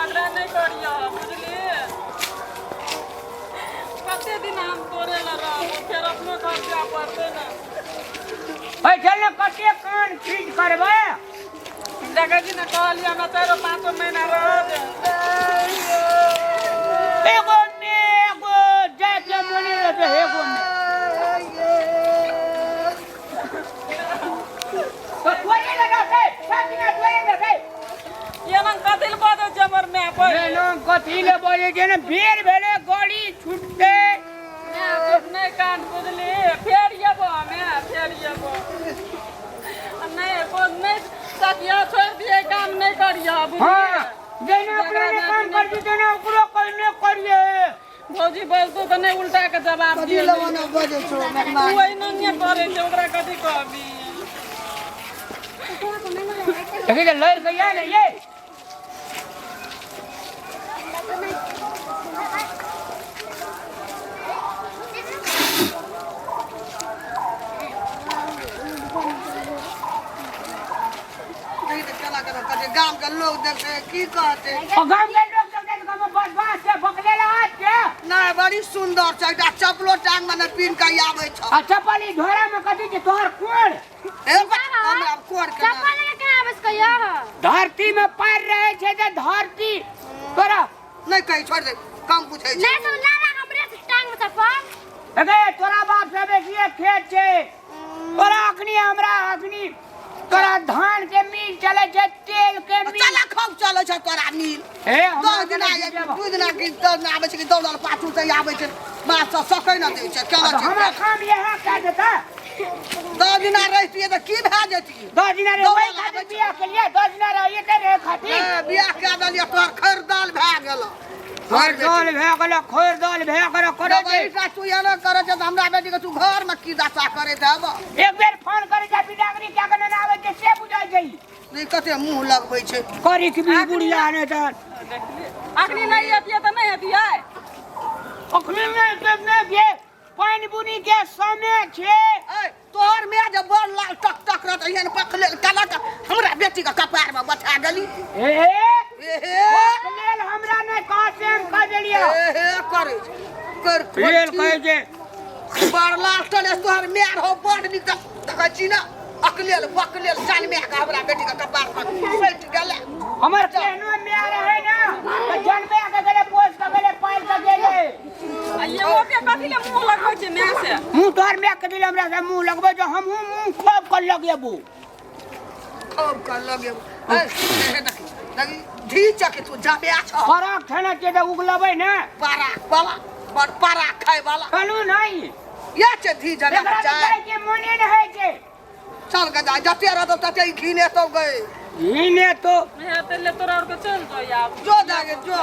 झगड़ा नहीं करियो बुझली कते दिन हम तोरे ला रहबो फिर अपनो खर्चा पड़ते ना ओए चल ना कते कान खींच करबे देखै छी ना कहलिए हमरा 4-5 महीना रह दे एगो जाके मने रहे एगो में तो तोरे लगा से साथीना तोरे लगे ये नन कतिल बदे जमर में पर ये लोग कथिले बोले जे ने भीड़ भेले गाड़ी छूटते नहीं कान बुझली फेर येबो नहीं को नहीं सतिया छोड़ दिए काम नहीं करियो बुझली हां जेने अपने ने काम कर दी जेने ओकरो कोई ने करिए भौजी बोलतो त नहीं उल्टा के जवाब दिए लवना बजे छो मेहमान कोई नहीं करे छै ओकरा कथि कहबी देखिए लड़ गया ना ये गांव के लोग देखे की कहते और गांव के लोग देखे तो हम बस से भगले हाथ के नहीं बड़ी सुंदर छै एकटा चपलो टांग में पिन के आवे छ अच्छा पाली झोरा में कथि के तोहर कोण हमरा कोड़ के चप्पल लगा के आबस कहियो धरती में पैर रहे छे त धरती तोरा नहीं कहि छोड़ दे कम पूछे छै नहीं तो लाला हमरे टांग में चप्पल अगे तोरा बाप से बेसी खेत छे तोरा अखनी हमरा अखनी तोरा धान के मिल चले छे तेल के मिल चला खूब चले छ तोरा मिल ए दो दिन की तो ना आवे छै कि दौड़ल पाछू से आवे छै बात से सकै न दे छै केना छै हमरा काम यह कर देता 10 दिन रहतिए त की भए जेती 10 दिन रे वही खातिर बियाह के लिए 10 दिन रहिए तेरे खातिर बियाह के देलिए तोर खरदाल भए गेल खरदाल भए गेल खरदाल भए गेल करे जब ऐसा तू ये ना करे छै त हमरा बेटी के तू घर में की दशा करे देब एक बेर फोन करे जा बिदागरी क्या करने ना आवे के से बुझाई गई नहीं कते मुंह लगबै छै करी की बुढ़िया ने त अखनी नहीं हतिए त नहीं हतिए अखनी में ये पानी बुनी के समय छे ए तोहर में जब बड़ लाल टक टक रहत एहन पखले काला का हमरा बेटी के कपार में बता गेली ए एहे लेल हमरा ने कह से हम कह देलिए एहे करे कर लेल कहे जे बड़ लाल तने तोहर मेर हो बड़ निक देखै छी ना अकलेल बकलेल जान में का हमरा बेटी के कपार पर सट गेले हमर केहनो में रहे ना तो जन्मे के गले पोस के गले पाल के गेले आ ये ओके कथि ले मुंह लगबै छै मैं से मुंह तोहर में के दिल हमरा से मुंह लगबे जो हम मुंह खोब कर लगेबू खूब कर लगे ए देखी धी चके तू जाबे छ फरक छने के तो उगलबै ना पारा वाला बड़ पारा खाय वाला कलू नहीं ये छे धी जने एकरा जाय के मने न है के चल के जा जते रहतो तते घिने तो गए इने तो मैं तेले तोरा और के चल जो यार जो जागे जो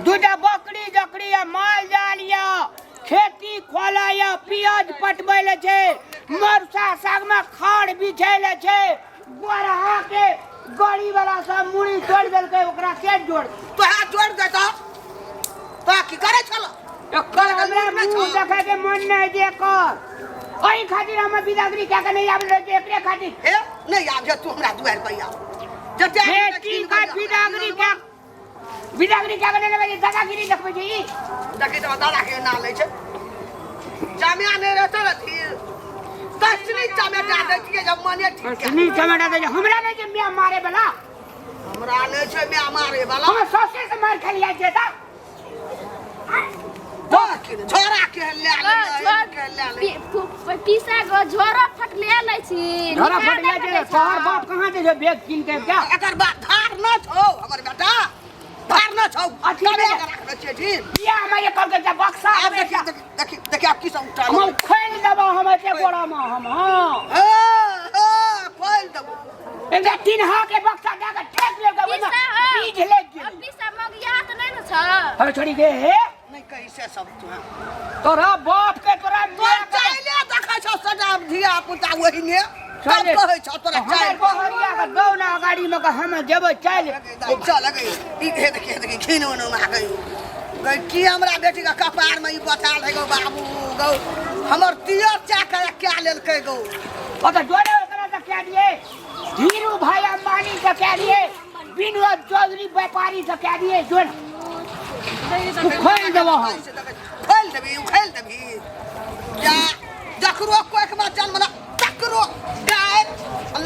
दूटा बकरी जकरी या माल जाल या खेती खोला या प्याज पटबैले छे मरसा साग में खाड़ बिछैले छे गोरहा के गड़ी वाला सब मुड़ी तोड़ देलके ओकरा के जोड़ तो हाथ जोड़ दे तो की करे छल एकर हमरा मुंह देखे के मन नहीं जे कर ओई खातिर हम बिदागरी क्या के नहीं आबे रे एकरे खातिर ए नहीं आब जे तू हमरा दुआर पे आ जते खेती का बिदागरी क्या करने लगे दादागिरी देखबै छी देखि तो दादा के ना ले छे जामिया नहीं रहतो रथी तसनी चमेटा देखिए जब मने ठीक सुनी टमाटा दे हमरा नहीं जे मियां मारे वाला हमरा ले छे मैं मारे वाला हम ससे से मार खलिया जे ता झोरा के ले ले पीसा गो झोरा फट ले लै छी झोरा फट गया जे तोहर बाप कहां जे बैग किन के क्या एकर बात धार न छौ हमर बेटा धार न छौ अथी में रख छे ठीक या हमारे कल के बक्सा अब देखि आप की सब उठा हम खोल देबो हम के गोड़ा में हम हां खोल देबो एंगा तीन हा के बक्सा दे के ठेक ले गबो ना बीज ले गेल पीसा मगिया त नहीं न छ अरे छोड़ी के हे नहीं कैसे सब तू तोरा बाप के तोरा तोर चाइले देखै छौ सदा धिया पुता वही ने सब कहै छौ तोरा चाइल बहरिया के दौना गाड़ी में के हम जेबै चाइल चल गई ई देखि खिनो न मागै गई की हमरा बेटी के कपार में ई बता ले गो बाबू गौ हमर तियर चाकर क्या लेलकै गौ ओ त जोड़े ओकरा त क्या दिए धीरू भाई अंबानी के क्या दिए विनोद चौधरी व्यापारी से कह दिए जो खोल देबो हम खोल देबी या जकरो कोई के बात जान मना तकरो गाय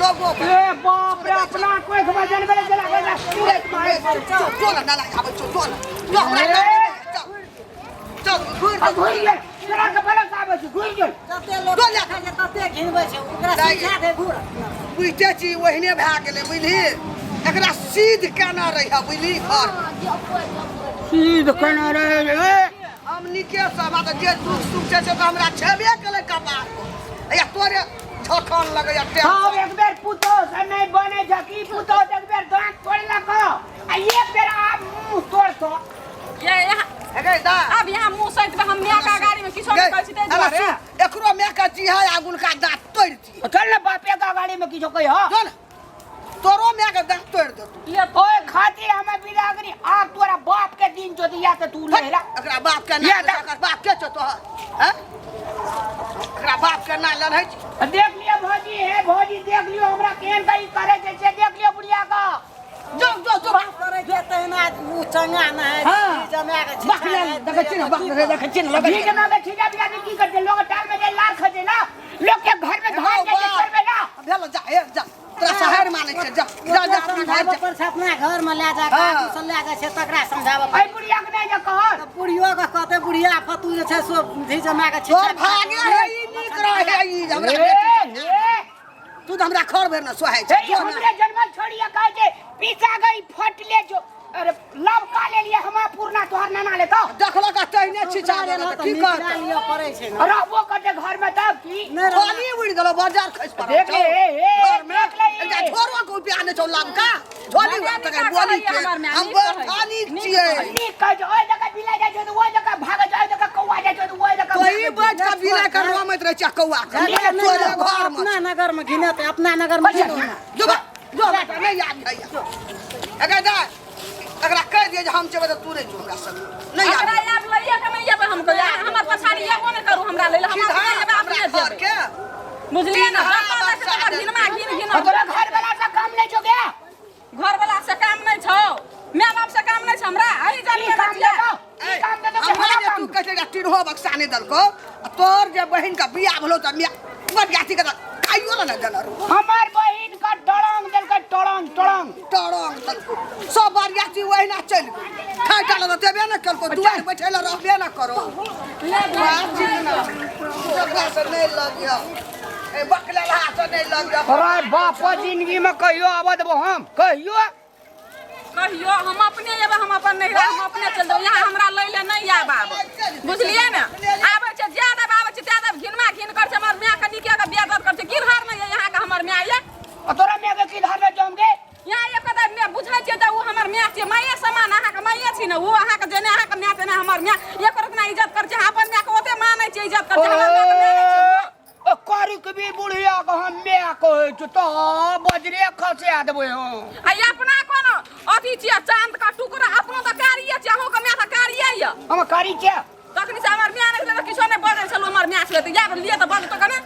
लोगो ए बाप रे अपना कोई के बात जान बले चला गया पूरे मारे चोला ना ला अब चोला चल घुर गए चला के बला आबे छै घुर गेल तते लोग खाय जे तते घिनबै छै ओकरा सीधा दे घुर बुझते छी ओहिने भए गेलै बुझली एकरा सीध केना रहिया बुझली घर सीध केना रहे हम निके सब त जे दुख सुख छै से हमरा छेबे केलै कपार या तोरे छखन लगैया सब एक बेर पुतो से नहीं बने जकी पुतो एक बेर दांत तोड़लक आ एक बेर आप मुंह तोड़तो ये यहाँ हेगे दा अब यहाँ मुंह सहित हम मियाँ का गाड़ी में किछो नहीं कहै छी ते दुआरे एकरो मे का जिहा आगुल का दांत तोड़ दी चल ना बापे का गाड़ी में किछो कहि हो चल तोरो मे का दांत तोड़ दे ये ओए खातिर हमें बिदागरी आप तोरा बाप के दिन जो दिया त तू लेला एकरा बाप के ना एकर बाप के छ तो हैं एकरा बाप के ना लन है देख लियो भौजी है भौजी देख लियो हमरा केहन कई करे छै से देख लियो बुढ़िया का जो करे छै तहना उ चंगा ना है जमा के बखले देख छी ना लगे ठीक है ना के ठीका बिया की करते लोग टाल में जे लाल खजे ना लोग के घर में धान के करबे ना भेल जा तोरा शहर माने छै जा अपना घर जा पर से अपना घर में ले जा के से ले के छै तकरा समझाबे आई बुढ़िया के नहीं जे कहर बुढ़ियो के कहते बुढ़िया फतू जे छै सो धी जमा के तोर भागे है ई नीक रहे ई हमरा बेटी तू तो हमरा खर भर ना सोहाय छै ये हमरे जन्मल छोड़िया कह के पीछा गई फट ले जो अरे लव का ले लिए हम पूर्णा तोहर नाना ले तो देखला का तहने छिछा देला की कहत लियो पड़े छै ना अरे वो कटे घर में तब की पानी उड़ गेलो बाजार खस पड़ा देख ले घर में देख ले एकटा छोरो को रुपया ने छौ लंका झोली तक बोली के हम पानी छिए नी कह जो ओए जगह बिला जाय जो ओए जगह भाग जाय जगह कौवा जाय जो ओए जगह कोई बात का बिना कर रोमत रह चा कौवा तोरे घर में अपना नगर में घिनत अपना नगर में जो नहीं याद है अगर अगर कह दिए हम चबे तो तू नहीं जो हमरा सब नहीं याद अगर याद लइया के नहीं हम को हमर पछाड़ी एगो नहीं करू हमरा ले हम अपने घर के बुझलिए ना घिनमा घिन तोरा घर वाला से काम नहीं जो गया घर वाला से काम नहीं छौ मैं बाप से काम नहीं छ हमरा आई जानी काम दे दो काम दे दो हमरा जे तू कहते जा तिरहो बक्सा नहीं दलको तोर जे बहन का बियाह भलो त मिया बरियाती का खाइयो ना जनर हमार बहन का टड़ंग दिल का टड़ंग सब बरियाती वही चल खाई डाल देबे ना कल को दुआर बैठेला रहबे ना करो नहीं लग गया ए बकला हाथ नहीं लग गया अरे बाप जिंदगी में कहियो आबद हम कहियो हम अपने जेबे हम अपन नहीं हम अपने चल दो यहाँ हमरा लैले नहीं आब बुझलिए ना आबे छै ज्यादा आबे छै ज्यादा घिनमा घिन कर छै हमर मां के निके के बेइज्जत कर छै किधर में यहाँ के हमर मां ये तोरा में के किधर में जाऊंगे यहाँ एक कदर में बुझाइ छै त उ हमर मां छै माये समान अहाँ के माये छी ना उ अहाँ के जने अहाँ के मां तेने हमर मां एक रत्ना इज्जत कर छै अपन मां के ओते मानै छै इज्जत कर छै हमर मां के मानै छै ओ कारी के भी बुढ़िया को हम मैं कहै छु तो बजरे खसे देबै हम आ अपना कोन अथी छियै चांद का टुकड़ा अपनो त कारिये छै अहू के मां त कारिये य हम कारी छै तखनी से हमर मां नै किछो नै बजै छलो हमर मां छले त या लिए त बज त कने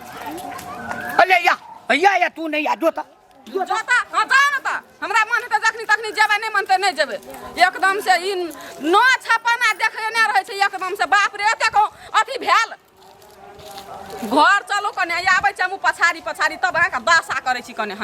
अले या तू नहीं या जोता जोता हां जान त हमरा मन त जखनी तखनी जेबे नै मन त नै जेबे एकदम से इ नो छपना देखने रहै छै एकदम से बाप रे एते को अथी भेल घर चलो कने आबै छै हम पछाड़ी तब अहाँ के बासा करै छी कने